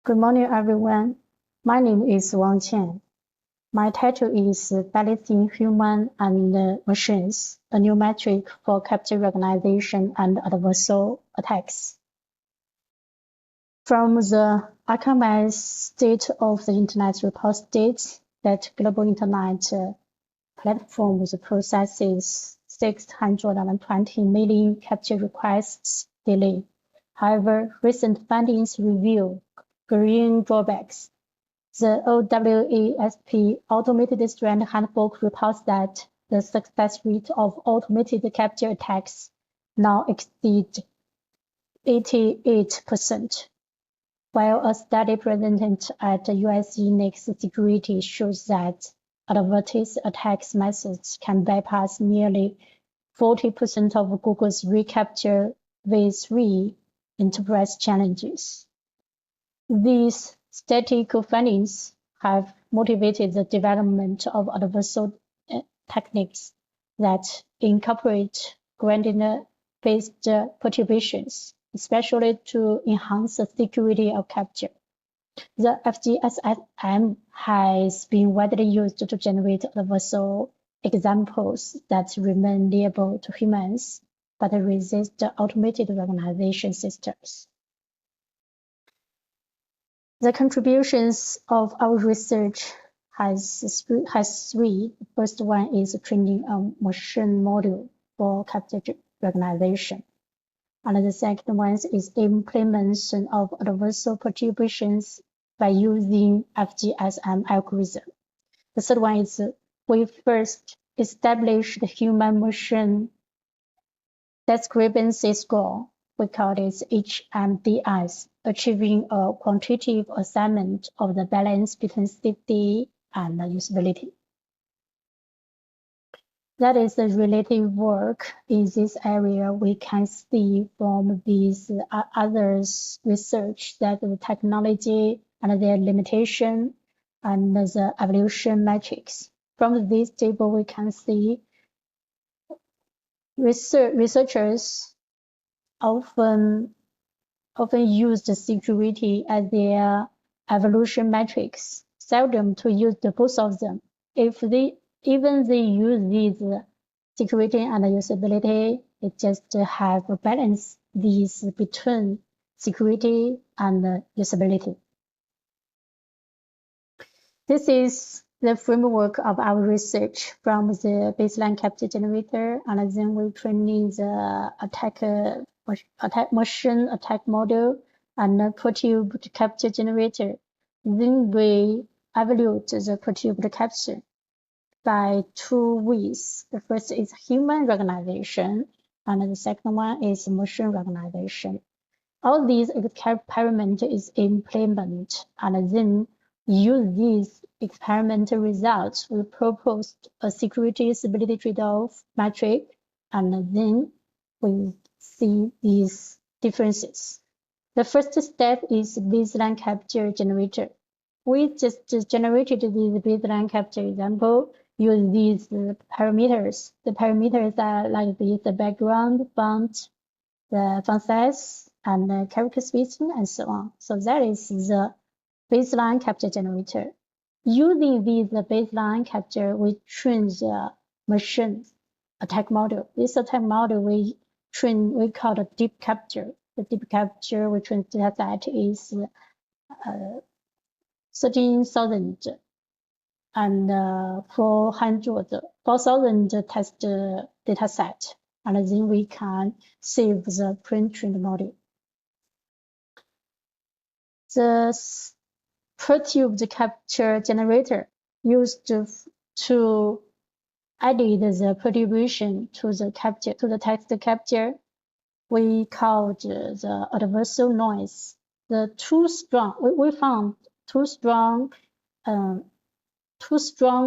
Good morning, everyone. My name is Wang Qian. My title is Balancing Human and Machines, a new metric for CAPTCHA recognition and adversarial attacks. From the archived state of the Internet report states that global Internet platforms processes 620 million CAPTCHA requests daily. However, recent findings reveal green drawbacks. The OWASP Automated Strand Handbook reports that the success rate of automated CAPTCHA attacks now exceeds 88%, while a study presented at USC Next Security shows that advertised attacks methods can bypass nearly 40% of Google's reCAPTCHA V3 enterprise challenges. These statistical findings have motivated the development of adversarial techniques that incorporate gradient-based perturbations, especially to enhance the security of CAPTCHA. The FGSM has been widely used to generate adversarial examples that remain liable to humans, but resist automated recognition systems. The contributions of our research has three. The first one is training a machine model for CAPTCHA recognition. And the second one is implementation of adversarial perturbations by using FGSM algorithm. The third one is we first established the human machine discrepancy score. We call it HMDS, achieving a quantitative assessment of the balance between safety and usability. That is the related work in this area. We can see from these others research that the technology and their limitation and the evolution metrics. From this table, we can see researchers often use the security as their evolution metrics, seldom to use both of them. If they use these security and usability, it just have a balance these between security and usability. This is the framework of our research from the baseline CAPTCHA generator, and then we training the machine attack model and perturbed CAPTCHA generator. Then we evaluate the perturbed CAPTCHA by two ways. The first is human recognition, and the second one is machine recognition. All these experiments is implemented, and then use these experimental results. We proposed a security usability trade-off metric, and then we see these differences. The first step is baseline CAPTCHA generator. We just generated this baseline CAPTCHA example, use these parameters. The parameters are like this: the background, font, the font size, and the character spacing, and so on. So that is the baseline CAPTCHA generator. Using this baseline CAPTCHA, we train the machine attack model. This attack model we call the deep CAPTCHA. The deep CAPTCHA we train data set is 13,000 and 4,000 test data set, and then we can save the pre-trained model. The perturbed CAPTCHA generator used to added the perturbation to the CAPTCHA, to the text CAPTCHA. We called the adversarial noise. We found too strong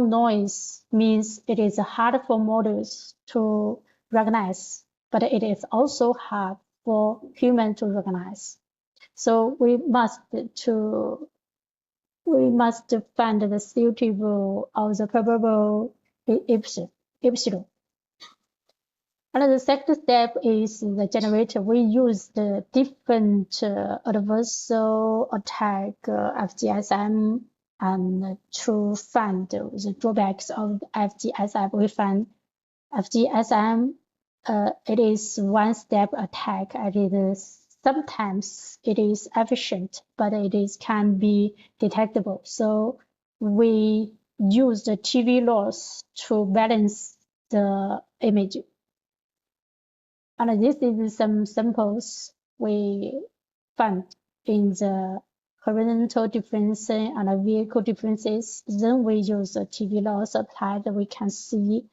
noise means it is hard for models to recognize, but it is also hard for humans to recognize. So we must find the suitable or the probable epsilon. And the second step is the generator. We use the different adversarial attack FGSM and to find the drawbacks of FGSM. We find FGSM, it is one-step attack. Sometimes it is efficient, but can be detectable. So we use the TV loss to balance the image. And this is some samples we found in the horizontal difference and vehicle differences. Then we use the TV loss applied. We can see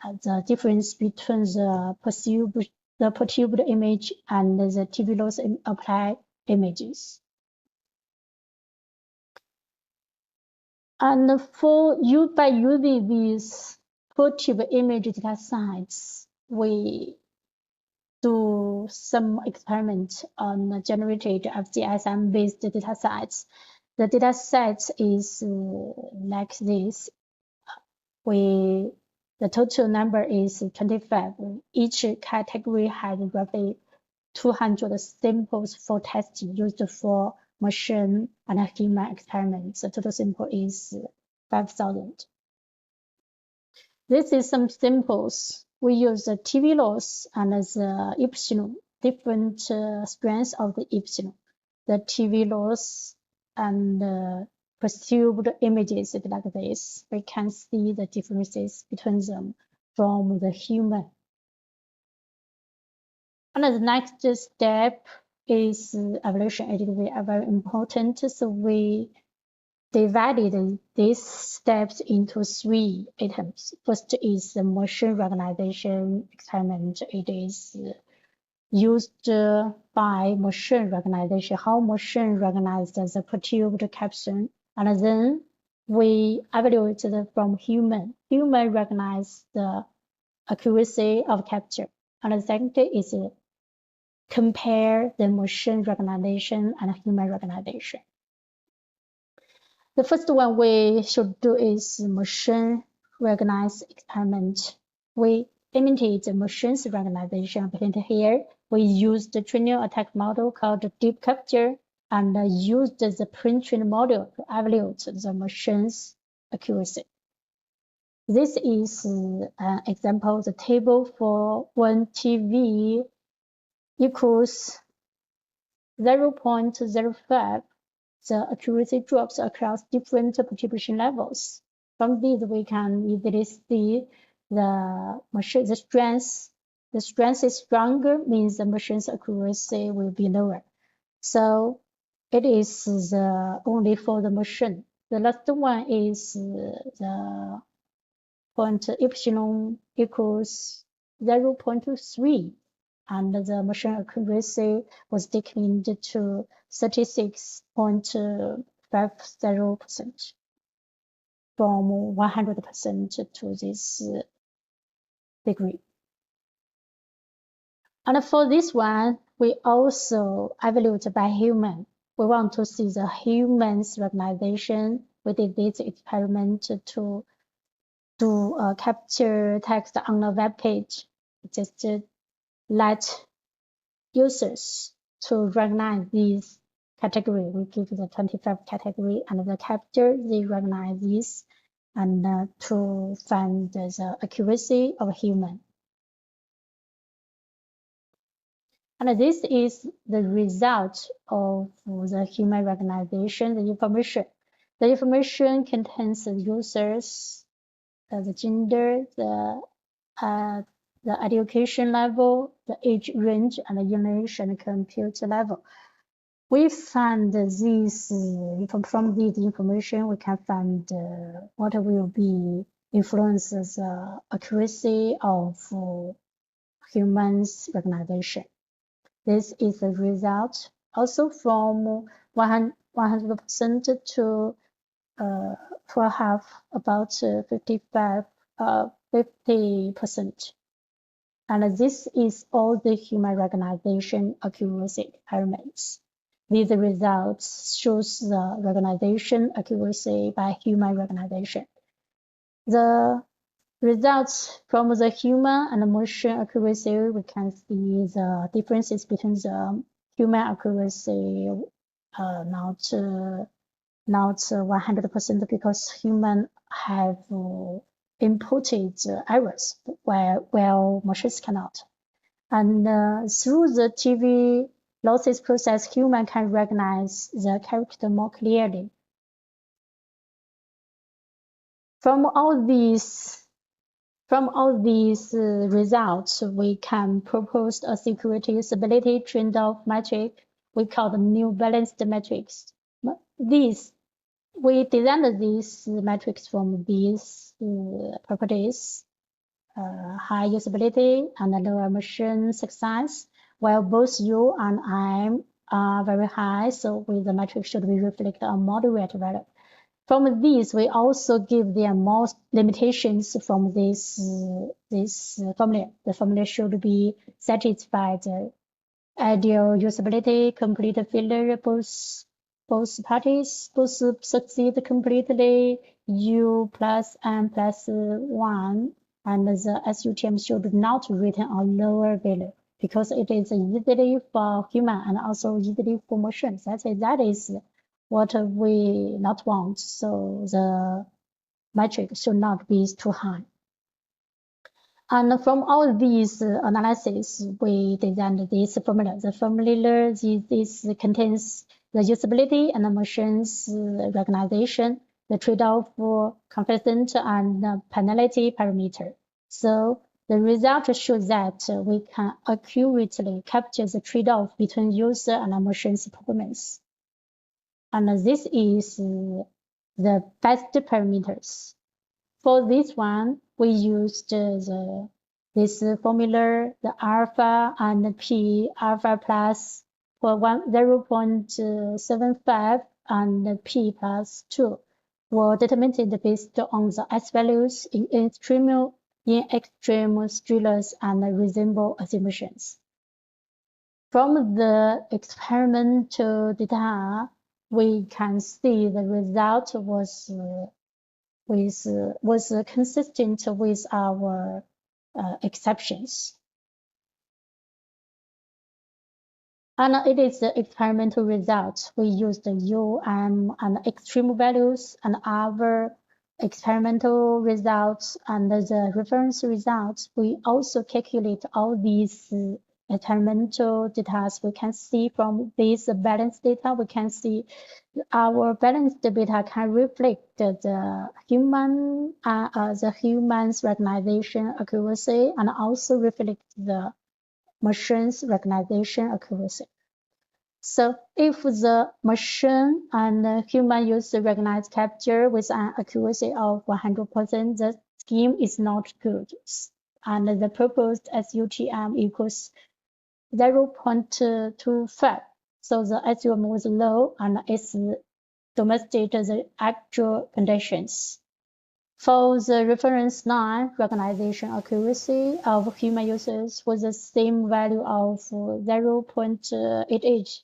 the difference between the perceived image and the TV loss applied images. And by using these perceived image data sets, we do some experiment on generated FGSM-based data sets. The data set is like this. The total number is 25. Each category has roughly 200 samples for testing used for machine and human experiments. The total sample is 5,000. This is some samples. We use the TV loss and the epsilon, different strengths of the epsilon. The TV loss and perceived images like this. We can see the differences between them from the human. And the next step is evaluation. It is very important. So we divided these steps into 3 items. First is the machine recognition experiment. It is used by machine recognition, how machine recognizes the perceived caption, and then we evaluate from human. Human recognize the accuracy of capture. And the second is compare the machine recognition and human recognition. The first one we should do is machine recognize experiment. We imitate the machine's recognition pattern here. We used the training attack model called deep capture and used the pre-trained model to evaluate the machine's accuracy. This is an example. The table for when TV equals 0.05, the accuracy drops across different perturbation levels. From these, we can easily see the strength. The strength is stronger, means the machine's accuracy will be lower. So it is only for the machine. The last one is the point epsilon equals 0.3. And the machine accuracy was declined to 36.50% from 100% to this degree. And for this one, we also evaluate by human. We want to see the human's recognition. We did this experiment to do capture text on the web page. Just let users to recognize these category. We give the 25 category and the capture, they recognize this and to find the accuracy of human. And this is the result of the human recognition, the information. The information contains the users, the gender, the education level, the age range, and the English and computer level. We find these from this information. We can find what will be influences the accuracy of humans recognition. This is the result also from 100% to half, about 50%. And this is all the human recognition accuracy experiments. These results shows the recognition accuracy by human recognition. The results from the human and motion accuracy, we can see the differences between the human accuracy, not 100% because human have inputted errors while machines cannot. And through the TV losses process, human can recognize the character more clearly. From all these results, we can propose a security stability trade-off metric we call the new balanced metrics. We designed these metrics from these properties, high usability and low emission success, while both U and M are very high, so the metric should be reflect a moderate value. From these, we also give them more limitations from this formula. The formula should be satisfied ideal usability, complete failure, both parties succeed completely, U plus M plus 1, and the SUTM should not return a lower value because it is easily for human and also easily for machines. That is what we not want, so the metric should not be too high. And from all these analyses, we designed this formula. The formula this contains the usability and the machines recognition, the trade-off for confidence and penalty parameter. So the result shows that we can accurately capture the trade-off between user and machine's performance. And this is the best parameters. For this one, we used this formula, the alpha and p, alpha plus for 0.75 and p plus 2 were determined based on the S values in extreme stress and reasonable assumptions. From the experimental data, we can see the result was consistent with our exceptions. And it is the experimental result. We used U, M, and extreme values, and our experimental results and the reference results. We also calculate all these experimental data. We can see from this balanced data, we can see our balanced data can reflect the human's recognition accuracy and also reflect the machine's recognition accuracy. So if the machine and human user recognize CAPTCHA with an accuracy of 100%, the scheme is not good. And the proposed SUTM equals 0.25. So the SUM was low and it's demonstrated the actual conditions. For the reference line, recognition accuracy of human users was the same value of 0.88.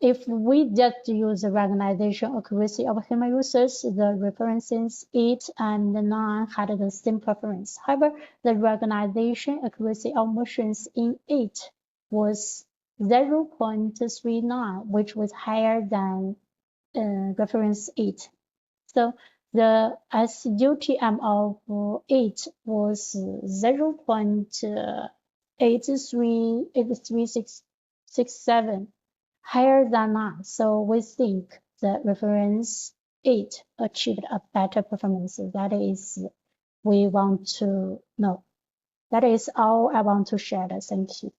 If we just use the recognition accuracy of human users, the references 8 and 9 had the same preference. However, the recognition accuracy of machines in 8 was 0.39, which was higher than reference 8. So the SUTM of 8 was 0.8367, higher than 9. So we think the reference 8 achieved a better performance. That is we want to know. That is all I want to share. Thank you.